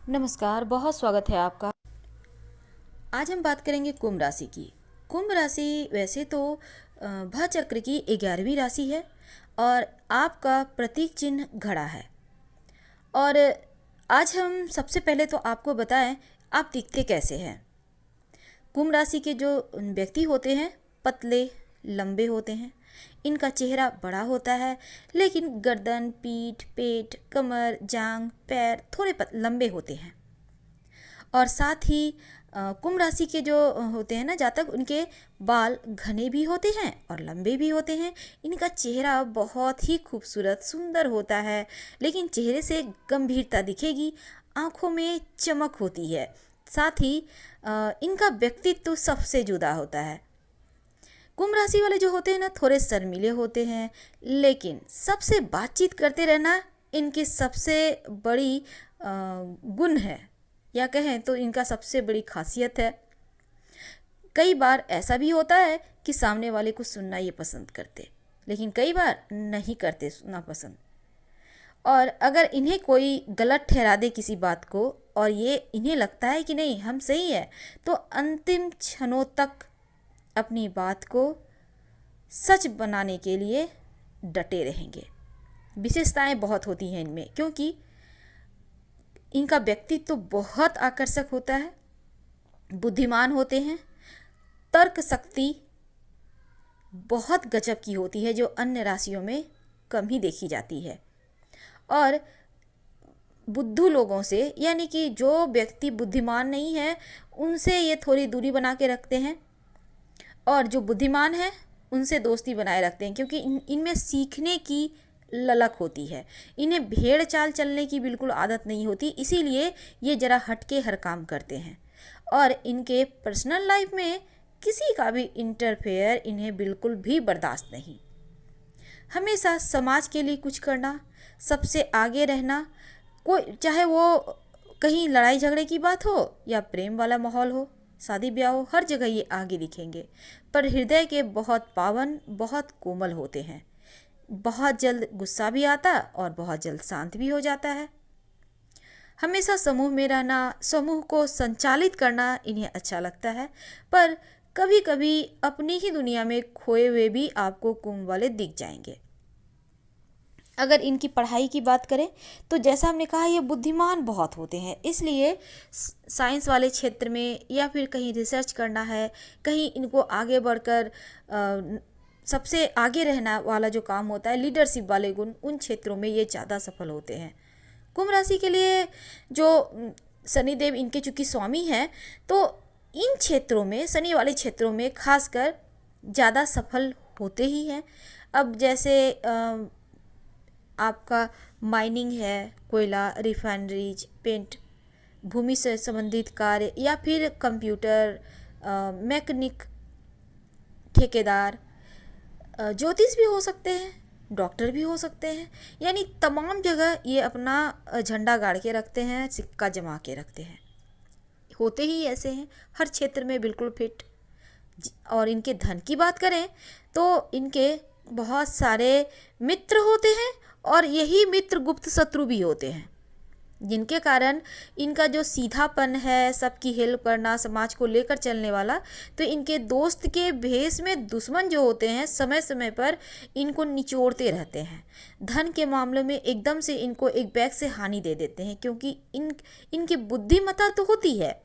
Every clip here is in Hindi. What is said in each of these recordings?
नमस्कार, बहुत स्वागत है आपका। आज हम बात करेंगे कुंभ राशि की। कुंभ राशि वैसे तो भा चक्र की 11वीं राशि है और आपका प्रतीक चिन्ह घड़ा है। और आज हम सबसे पहले तो आपको बताएं आप दिखते कैसे हैं। कुंभ राशि के जो व्यक्ति होते हैं पतले लंबे होते हैं। इनका चेहरा बड़ा होता है, लेकिन गर्दन, पीठ, पेट, कमर, जांग, पैर थोड़े लंबे होते हैं। और साथ ही कुंभ राशि के जो होते हैं ना जातक, उनके बाल घने भी होते हैं और लंबे भी होते हैं। इनका चेहरा बहुत ही खूबसूरत सुंदर होता है, लेकिन चेहरे से गंभीरता दिखेगी, आंखों में चमक होती है। साथ ही इनका व्यक्तित्व सबसे जुदा होता है। कुंभ राशि वाले जो होते हैं ना थोड़े शर्मीले होते हैं, लेकिन सबसे बातचीत करते रहना इनकी सबसे बड़ी गुण है, या कहें तो इनका सबसे बड़ी खासियत है। कई बार ऐसा भी होता है कि सामने वाले को सुनना ये पसंद करते, लेकिन कई बार नहीं करते सुनना पसंद। और अगर इन्हें कोई गलत ठहरा दे किसी बात को और ये इन्हें लगता है कि नहीं हम सही है, तो अंतिम क्षणों तक अपनी बात को सच बनाने के लिए डटे रहेंगे। विशेषताएं बहुत होती हैं इनमें, क्योंकि इनका व्यक्तित्व तो बहुत आकर्षक होता है, बुद्धिमान होते हैं, तर्क शक्ति बहुत गजब की होती है जो अन्य राशियों में कम ही देखी जाती है। और बुद्धू लोगों से, यानी कि जो व्यक्ति बुद्धिमान नहीं है उनसे ये थोड़ी दूरी बना के रखते हैं, और जो बुद्धिमान है उनसे दोस्ती बनाए रखते हैं, क्योंकि इनमें सीखने की ललक होती है। इन्हें भेड़ चाल चलने की बिल्कुल आदत नहीं होती, इसीलिए ये ज़रा हटके हर काम करते हैं। और इनके पर्सनल लाइफ में किसी का भी इंटरफेयर इन्हें बिल्कुल भी बर्दाश्त नहीं। हमेशा समाज के लिए कुछ करना, सबसे आगे रहना, कोई चाहे वो कहीं लड़ाई झगड़े की बात हो या प्रेम वाला माहौल हो, शादी ब्याह हो, हर जगह ये आगे दिखेंगे। पर हृदय के बहुत पावन, बहुत कोमल होते हैं। बहुत जल्द गुस्सा भी आता और बहुत जल्द शांत भी हो जाता है। हमेशा समूह में रहना, समूह को संचालित करना इन्हें अच्छा लगता है, पर कभी कभी अपनी ही दुनिया में खोए हुए भी आपको कुंभ वाले दिख जाएंगे। अगर इनकी पढ़ाई की बात करें तो जैसा हमने कहा ये बुद्धिमान बहुत होते हैं, इसलिए साइंस वाले क्षेत्र में या फिर कहीं रिसर्च करना है, कहीं इनको आगे बढ़कर सबसे आगे रहना वाला जो काम होता है, लीडरशिप वाले गुण, उन क्षेत्रों में ये ज़्यादा सफल होते हैं। कुंभ राशि के लिए जो शनिदेव इनके चूँकि स्वामी हैं, तो इन क्षेत्रों में, शनि वाले क्षेत्रों में खासकर ज़्यादा सफल होते ही हैं। अब जैसे आपका माइनिंग है, कोयला, रिफाइनरीज, पेंट, भूमि से संबंधित कार्य, या फिर कंप्यूटर, मैकेनिक, ठेकेदार, ज्योतिष भी हो सकते हैं, डॉक्टर भी हो सकते हैं। यानी तमाम जगह ये अपना झंडा गाड़ के रखते हैं, सिक्का जमा के रखते हैं। होते ही ऐसे हैं, हर क्षेत्र में बिल्कुल फिट। और इनके धन की बात करें तो इनके बहुत सारे मित्र होते हैं, और यही मित्र गुप्त शत्रु भी होते हैं, जिनके कारण इनका जो सीधापन है, सबकी हेल्प करना, समाज को लेकर चलने वाला, तो इनके दोस्त के भेष में दुश्मन जो होते हैं समय समय पर इनको निचोड़ते रहते हैं। धन के मामले में एकदम से इनको एक बैग से हानि दे देते हैं, क्योंकि इनकी बुद्धिमत्ता तो होती है,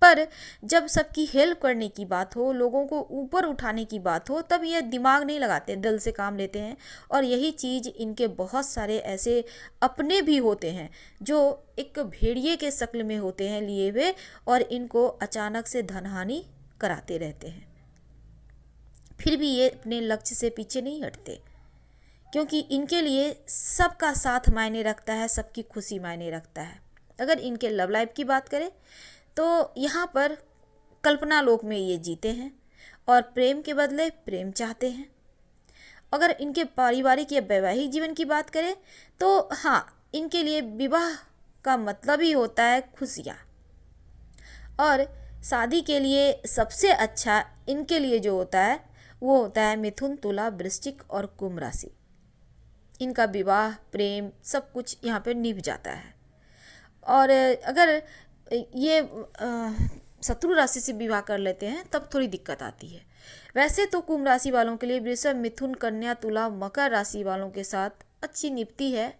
पर जब सबकी हेल्प करने की बात हो, लोगों को ऊपर उठाने की बात हो, तब ये दिमाग नहीं लगाते, दिल से काम लेते हैं। और यही चीज़ इनके बहुत सारे ऐसे अपने भी होते हैं जो एक भेड़िए के शक्ल में होते हैं लिए हुए, और इनको अचानक से धनहानि कराते रहते हैं। फिर भी ये अपने लक्ष्य से पीछे नहीं हटते, क्योंकि इनके लिए सबका साथ मायने रखता है, सबकी खुशी मायने रखता है। अगर इनके लव लाइफ की बात करें तो यहाँ पर कल्पना लोक में ये जीते हैं और प्रेम के बदले प्रेम चाहते हैं। अगर इनके पारिवारिक या वैवाहिक जीवन की बात करें तो हाँ, इनके लिए विवाह का मतलब ही होता है खुशियाँ। और शादी के लिए सबसे अच्छा इनके लिए जो होता है वो होता है मिथुन, तुला, वृश्चिक और कुंभ राशि। इनका विवाह, प्रेम, सब कुछ यहाँ पर निभ जाता है। और अगर ये शत्रु राशि से विवाह कर लेते हैं तब थोड़ी दिक्कत आती है। वैसे तो कुंभ राशि वालों के लिए वृषभ, मिथुन, कन्या, तुला, मकर राशि वालों के साथ अच्छी निपटी है।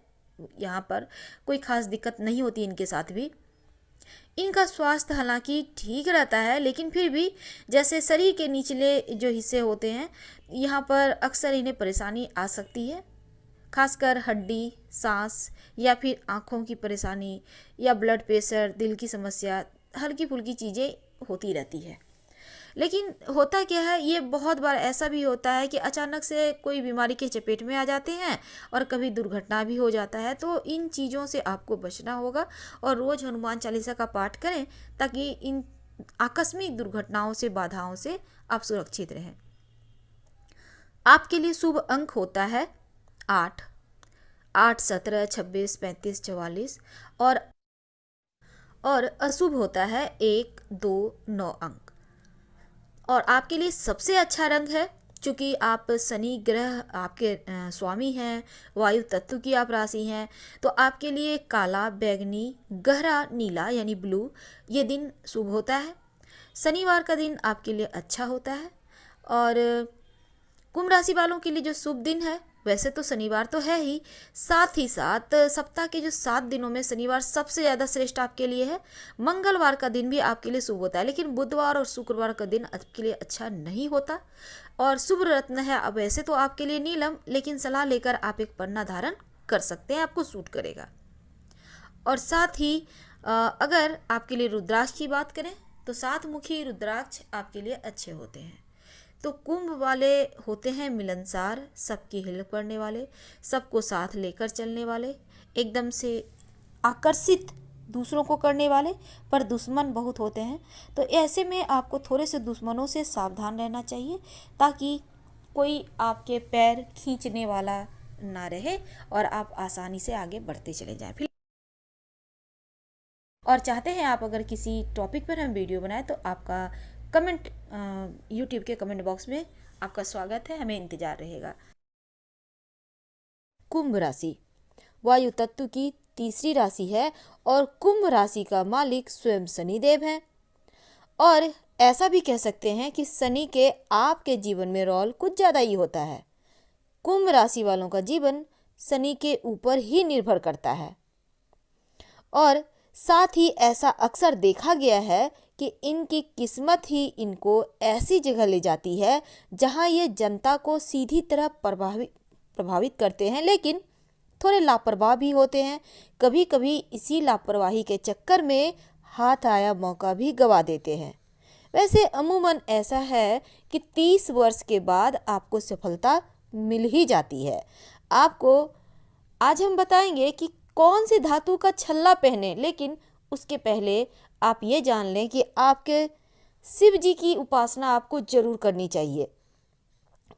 यहाँ पर कोई खास दिक्कत नहीं होती इनके साथ भी। इनका स्वास्थ्य हालांकि ठीक रहता है, लेकिन फिर भी जैसे शरीर के निचले जो हिस्से होते हैं यहाँ पर अक्सर इन्हें परेशानी आ सकती है, खासकर हड्डी, सांस या फिर आँखों की परेशानी या ब्लड प्रेशर, दिल की समस्या, हल्की फुल्की चीज़ें होती रहती है। लेकिन होता क्या है, ये बहुत बार ऐसा भी होता है कि अचानक से कोई बीमारी के चपेट में आ जाते हैं और कभी दुर्घटना भी हो जाता है। तो इन चीज़ों से आपको बचना होगा और रोज़ हनुमान चालीसा का पाठ करें ताकि इन आकस्मिक दुर्घटनाओं से, बाधाओं से आप सुरक्षित रहें। आपके लिए शुभ अंक होता है 8, 8, 17, 26, 35, 44 और अशुभ होता है 1, 2, 9 अंक। और आपके लिए सबसे अच्छा रंग है, चूँकि आप शनि ग्रह आपके स्वामी हैं, वायु तत्व की आप राशि हैं, तो आपके लिए काला, बैगनी, गहरा नीला यानी ब्लू ये दिन शुभ होता है। शनिवार का दिन आपके लिए अच्छा होता है। और कुंभ राशि वालों के लिए जो शुभ दिन है, वैसे तो शनिवार तो है ही साथ सप्ताह के जो 7 दिनों में शनिवार सबसे ज़्यादा श्रेष्ठ आपके लिए है। मंगलवार का दिन भी आपके लिए शुभ होता है, लेकिन बुधवार और शुक्रवार का दिन आपके लिए अच्छा नहीं होता। और शुभ रत्न है अब वैसे तो आपके लिए नीलम, लेकिन सलाह लेकर आप एक पन्ना धारण कर सकते हैं, आपको सूट करेगा। और साथ ही अगर आपके लिए रुद्राक्ष की बात करें तो 7 मुखी रुद्राक्ष आपके लिए अच्छे होते हैं। तो कुंभ वाले होते हैं मिलनसार, सबकी हेल्प करने वाले, सबको साथ लेकर चलने वाले, एकदम से आकर्षित दूसरों को करने वाले, पर दुश्मन बहुत होते हैं। तो ऐसे में आपको थोड़े से दुश्मनों से सावधान रहना चाहिए ताकि कोई आपके पैर खींचने वाला ना रहे और आप आसानी से आगे बढ़ते चले जाएं। फिर और चाहते हैं आप अगर किसी टॉपिक पर हम वीडियो बनाएं तो आपका कमेंट यूट्यूब के कमेंट बॉक्स में आपका स्वागत है, हमें इंतज़ार रहेगा। कुंभ राशि वायु तत्व की तीसरी राशि है और कुंभ राशि का मालिक स्वयं शनिदेव है। और ऐसा भी कह सकते हैं कि शनि के आपके जीवन में रोल कुछ ज़्यादा ही होता है। कुंभ राशि वालों का जीवन शनि के ऊपर ही निर्भर करता है और साथ ही ऐसा अक्सर देखा गया है कि इनकी किस्मत ही इनको ऐसी जगह ले जाती है जहां ये जनता को सीधी तरह प्रभावित करते हैं, लेकिन थोड़े लापरवाह भी होते हैं। कभी कभी इसी लापरवाही के चक्कर में हाथ आया मौका भी गवा देते हैं। वैसे अमूमन ऐसा है कि 30 वर्ष के बाद आपको सफलता मिल ही जाती है। आपको आज हम बताएंगे कि कौन सी धातु का छल्ला पहने, लेकिन उसके पहले आप ये जान लें कि आपके शिव जी की उपासना आपको जरूर करनी चाहिए।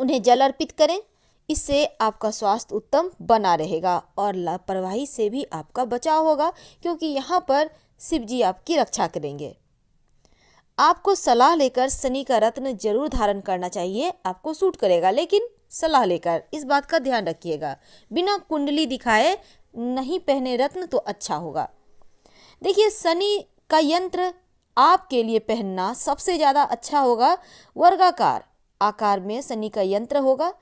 उन्हें जल अर्पित करें, इससे आपका स्वास्थ्य उत्तम बना रहेगा और लापरवाही से भी आपका बचाव होगा, क्योंकि यहाँ पर शिव जी आपकी रक्षा करेंगे। आपको सलाह लेकर शनि का रत्न जरूर धारण करना चाहिए, आपको सूट करेगा, लेकिन सलाह लेकर इस बात का ध्यान रखिएगा। बिना कुंडली दिखाए नहीं पहने रत्न तो अच्छा होगा। देखिए, शनि का यंत्र आपके लिए पहनना सबसे ज़्यादा अच्छा होगा। वर्गाकार आकार में शनि का यंत्र होगा।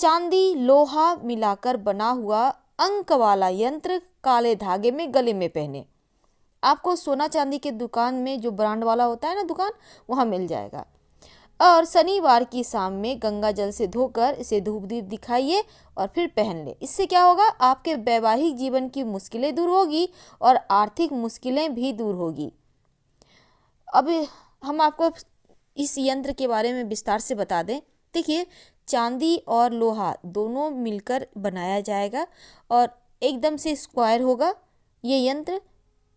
चांदी लोहा मिलाकर बना हुआ अंक वाला यंत्र काले धागे में गले में पहने। आपको सोना चांदी के दुकान में जो ब्रांड वाला होता है ना दुकान, वहाँ मिल जाएगा। और शनिवार की शाम में गंगा जल से धोकर इसे धूप दीप दिखाइए और फिर पहन ले। इससे क्या होगा, आपके वैवाहिक जीवन की मुश्किलें दूर होगी और आर्थिक मुश्किलें भी दूर होगी। अब हम आपको इस यंत्र के बारे में विस्तार से बता दें। देखिए, चांदी और लोहा दोनों मिलकर बनाया जाएगा और एकदम से स्क्वायर होगा ये यंत्र।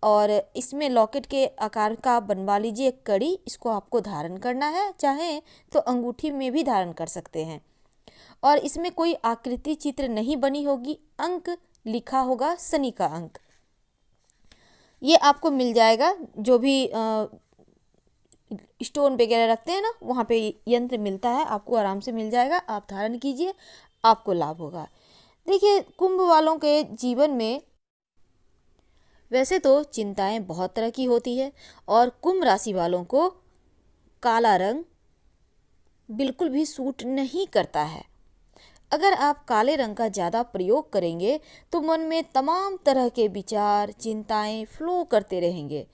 और इसमें लॉकेट के आकार का आप बनवा लीजिए एक कड़ी, इसको आपको धारण करना है, चाहे तो अंगूठी में भी धारण कर सकते हैं। और इसमें कोई आकृति चित्र नहीं बनी होगी, अंक लिखा होगा शनि का अंक। ये आपको मिल जाएगा, जो भी स्टोन वगैरह रखते हैं ना, वहाँ पे यंत्र मिलता है, आपको आराम से मिल जाएगा। आप धारण कीजिए, आपको लाभ होगा। देखिए, कुंभ वालों के जीवन में वैसे तो चिंताएं बहुत तरह की होती है और कुंभ राशि वालों को काला रंग बिल्कुल भी सूट नहीं करता है। अगर आप काले रंग का ज़्यादा प्रयोग करेंगे तो मन में तमाम तरह के विचार, चिंताएं फ्लो करते रहेंगे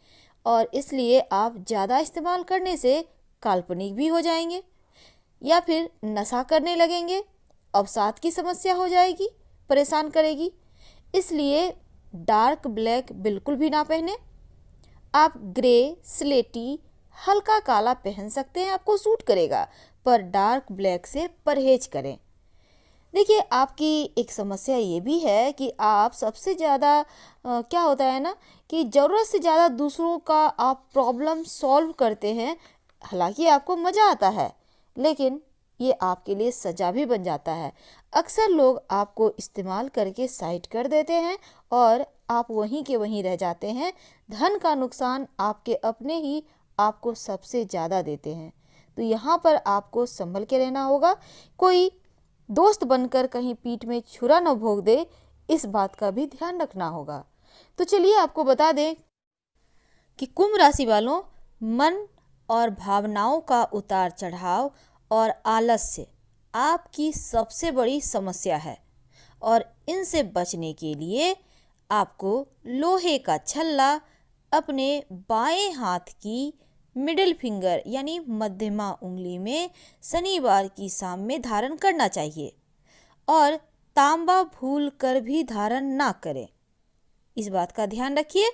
और इसलिए आप ज़्यादा इस्तेमाल करने से काल्पनिक भी हो जाएंगे या फिर नशा करने लगेंगे। अवसाद की समस्या हो जाएगी, परेशान करेगी। इसलिए डार्क ब्लैक बिल्कुल भी ना पहने। आप ग्रे, स्लेटी, हल्का काला पहन सकते हैं, आपको सूट करेगा, पर डार्क ब्लैक से परहेज करें। देखिए, आपकी एक समस्या ये भी है कि आप सबसे ज़्यादा क्या होता है ना कि ज़रूरत से ज़्यादा दूसरों का आप प्रॉब्लम सॉल्व करते हैं। हालांकि आपको मज़ा आता है, लेकिन ये आपके लिए सजा भी बन जाता है। अक्सर लोग आपको इस्तेमाल करके साइड कर देते हैं और आप वहीं के वहीं रह जाते हैं। धन का नुकसान आपके अपने ही आपको सबसे ज़्यादा देते हैं। तो यहाँ पर आपको संभल के रहना होगा। कोई दोस्त बनकर कहीं पीठ में छुरा न भोंक दे, इस बात का भी ध्यान रखना होगा। तो चलिए आपको बता दें कि कुंभ राशि वालों, मन और भावनाओं का उतार चढ़ाव और आलस्य आपकी सबसे बड़ी समस्या है और इनसे बचने के लिए आपको लोहे का छल्ला अपने बाएं हाथ की मिडिल फिंगर यानी मध्यमा उंगली में शनिवार की शाम में धारण करना चाहिए और तांबा भूल कर भी धारण ना करें। इस बात का ध्यान रखिए।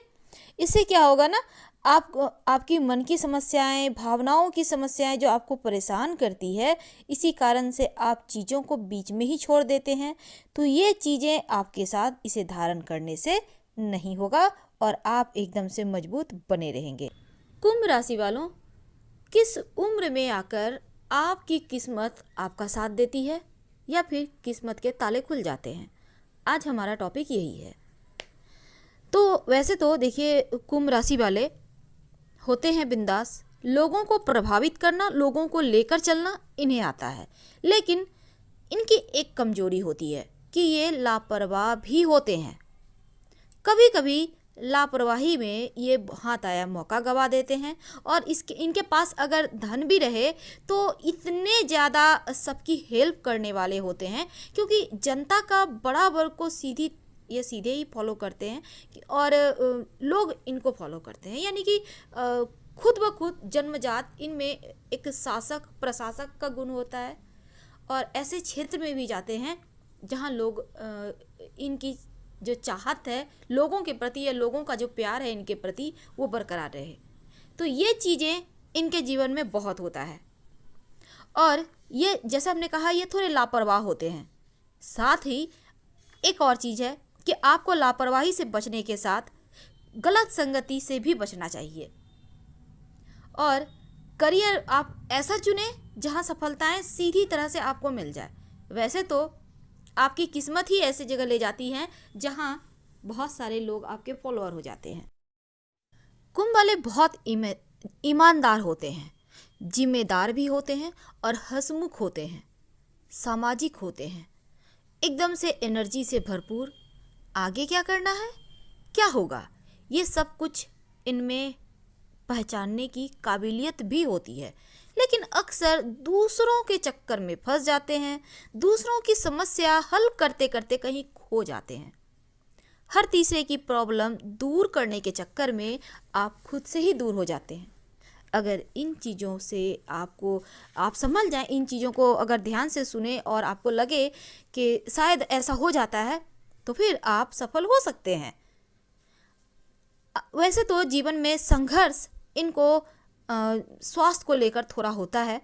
इससे क्या होगा ना, आपकी मन की समस्याएं, भावनाओं की समस्याएं जो आपको परेशान करती है, इसी कारण से आप चीज़ों को बीच में ही छोड़ देते हैं। तो ये चीज़ें आपके साथ इसे धारण करने से नहीं होगा और आप एकदम से मजबूत बने रहेंगे। कुंभ राशि वालों, किस उम्र में आकर आपकी किस्मत आपका साथ देती है या फिर किस्मत के ताले खुल जाते हैं, आज हमारा टॉपिक यही है। तो वैसे तो देखिए, कुंभ राशि वाले होते हैं बिंदास, लोगों को प्रभावित करना, लोगों को लेकर चलना इन्हें आता है। लेकिन इनकी एक कमजोरी होती है कि ये लापरवाह भी होते हैं। कभी कभी लापरवाही में ये हाथ आया मौका गवा देते हैं और इनके पास अगर धन भी रहे तो इतने ज़्यादा सबकी हेल्प करने वाले होते हैं, क्योंकि जनता का बड़ा वर्ग को सीधे ही फॉलो करते हैं और लोग इनको फॉलो करते हैं। यानी कि खुद ब खुद जन्मजात इनमें एक शासक प्रशासक का गुण होता है और ऐसे क्षेत्र में भी जाते हैं जहाँ लोग इनकी जो चाहत है लोगों के प्रति या लोगों का जो प्यार है इनके प्रति, वो बरकरार रहे। तो ये चीज़ें इनके जीवन में बहुत होता है और ये जैसा हमने कहा, ये थोड़े लापरवाह होते हैं। साथ ही एक और चीज़ है कि आपको लापरवाही से बचने के साथ गलत संगति से भी बचना चाहिए और करियर आप ऐसा चुने जहां सफलताएं सीधी तरह से आपको मिल जाए। वैसे तो आपकी किस्मत ही ऐसी जगह ले जाती है जहां बहुत सारे लोग आपके फॉलोअर हो जाते हैं। कुंभ वाले बहुत ईमानदार होते हैं, जिम्मेदार भी होते हैं और हंसमुख होते हैं, सामाजिक होते हैं, एकदम से एनर्जी से भरपूर। आगे क्या करना है, क्या होगा, ये सब कुछ इनमें पहचानने की काबिलियत भी होती है। लेकिन अक्सर दूसरों के चक्कर में फंस जाते हैं, दूसरों की समस्या हल करते करते कहीं खो जाते हैं। हर तीसरे की प्रॉब्लम दूर करने के चक्कर में आप खुद से ही दूर हो जाते हैं। अगर इन चीज़ों से आप समझ जाएं, इन चीज़ों को अगर ध्यान से सुने और आपको लगे कि शायद ऐसा हो जाता है, तो फिर आप सफल हो सकते हैं। वैसे तो जीवन में संघर्ष इनको स्वास्थ्य को लेकर थोड़ा होता है,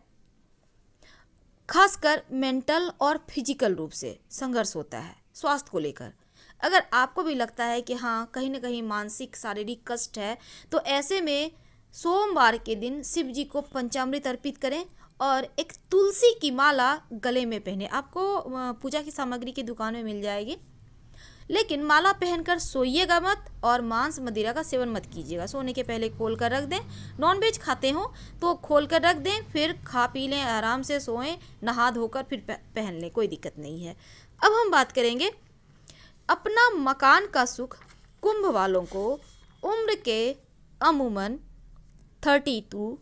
खासकर मेंटल और फिजिकल रूप से संघर्ष होता है स्वास्थ्य को लेकर। अगर आपको भी लगता है कि हाँ कहीं ना कहीं मानसिक शारीरिक कष्ट है, तो ऐसे में सोमवार के दिन शिव जी को पंचामृत अर्पित करें और एक तुलसी की माला गले में पहने। आपको पूजा की सामग्री की दुकान में मिल जाएगी, लेकिन माला पहनकर सोइएगा मत और मांस मदिरा का सेवन मत कीजिएगा। सोने के पहले खोल कर रख दें। नॉनवेज खाते हो तो खोल कर रख दें, फिर खा पी लें, आराम से सोएं, नहा धोकर फिर पहन लें, कोई दिक्कत नहीं है। अब हम बात करेंगे अपना मकान का सुख कुंभ वालों को उम्र के अमूमन 32,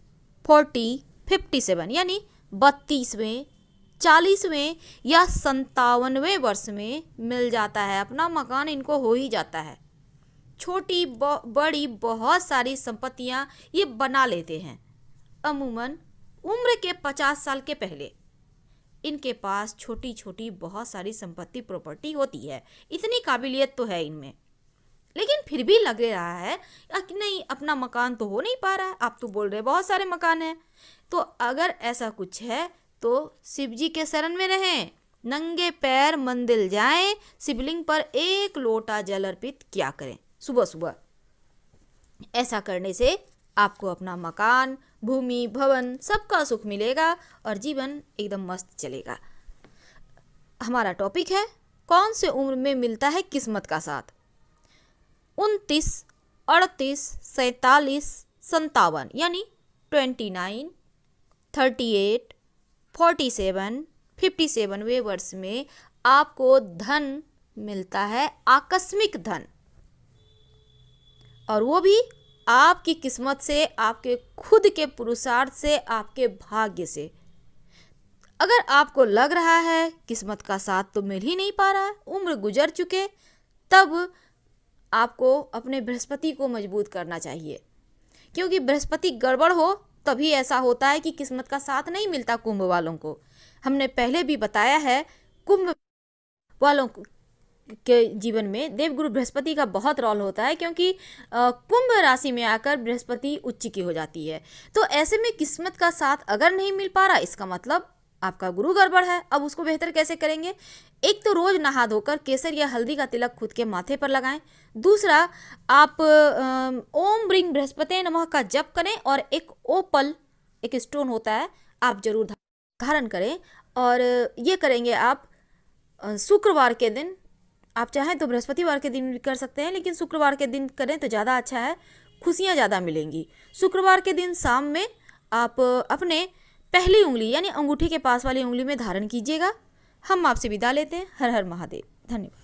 40, 57 यानी 32वें, 40वें या 57वें वर्ष में मिल जाता है। अपना मकान इनको हो ही जाता है। छोटी बड़ी बहुत सारी संपत्तियां ये बना लेते हैं। अमूमन उम्र के 50 साल के पहले इनके पास छोटी छोटी बहुत सारी संपत्ति प्रॉपर्टी होती है। इतनी काबिलियत तो है इनमें, लेकिन फिर भी लग रहा है कि नहीं, अपना मकान तो हो नहीं पा रहा है। आप तो बोल रहे बहुत सारे मकान हैं। तो अगर ऐसा कुछ है तो शिव जी के शरण में रहें, नंगे पैर मंदिर जाएं, शिवलिंग पर एक लोटा जल अर्पित किया करें सुबह सुबह। ऐसा करने से आपको अपना मकान, भूमि, भवन सबका सुख मिलेगा और जीवन एकदम मस्त चलेगा। हमारा टॉपिक है कौन से उम्र में मिलता है किस्मत का साथ। 29, 38, 47, 57 यानी 29, 38, 47, 57वें वर्ष में आपको धन मिलता है, आकस्मिक धन, और वो भी आपकी किस्मत से, आपके खुद के पुरुषार्थ से, आपके भाग्य से। अगर आपको लग रहा है किस्मत का साथ तो मिल ही नहीं पा रहा है, उम्र गुजर चुके, तब आपको अपने बृहस्पति को मजबूत करना चाहिए, क्योंकि बृहस्पति गड़बड़ हो तभी ऐसा होता है कि किस्मत का साथ नहीं मिलता कुंभ वालों को। हमने पहले भी बताया है कुंभ वालों के जीवन में देवगुरु बृहस्पति का बहुत रोल होता है, क्योंकि कुंभ राशि में आकर बृहस्पति उच्च की हो जाती है। तो ऐसे में किस्मत का साथ अगर नहीं मिल पा रहा, इसका मतलब आपका गुरु गड़बड़ है। अब उसको बेहतर कैसे करेंगे? एक तो रोज नहा धोकर केसर या हल्दी का तिलक खुद के माथे पर लगाएं। दूसरा, आप ओम ब्रिंग बृहस्पति नमः का जप करें और एक ओपल, एक स्टोन होता है, आप जरूर धारण करें। और ये करेंगे आप शुक्रवार के दिन। आप चाहें तो बृहस्पतिवार के दिन भी कर सकते हैं, लेकिन शुक्रवार के दिन करें तो ज़्यादा अच्छा है, खुशियाँ ज़्यादा मिलेंगी। शुक्रवार के दिन शाम में आप अपने पहली उंगली यानी अंगूठी के पास वाली उंगली में धारण कीजिएगा। हम आपसे विदा लेते हैं। हर हर महादेव। धन्यवाद।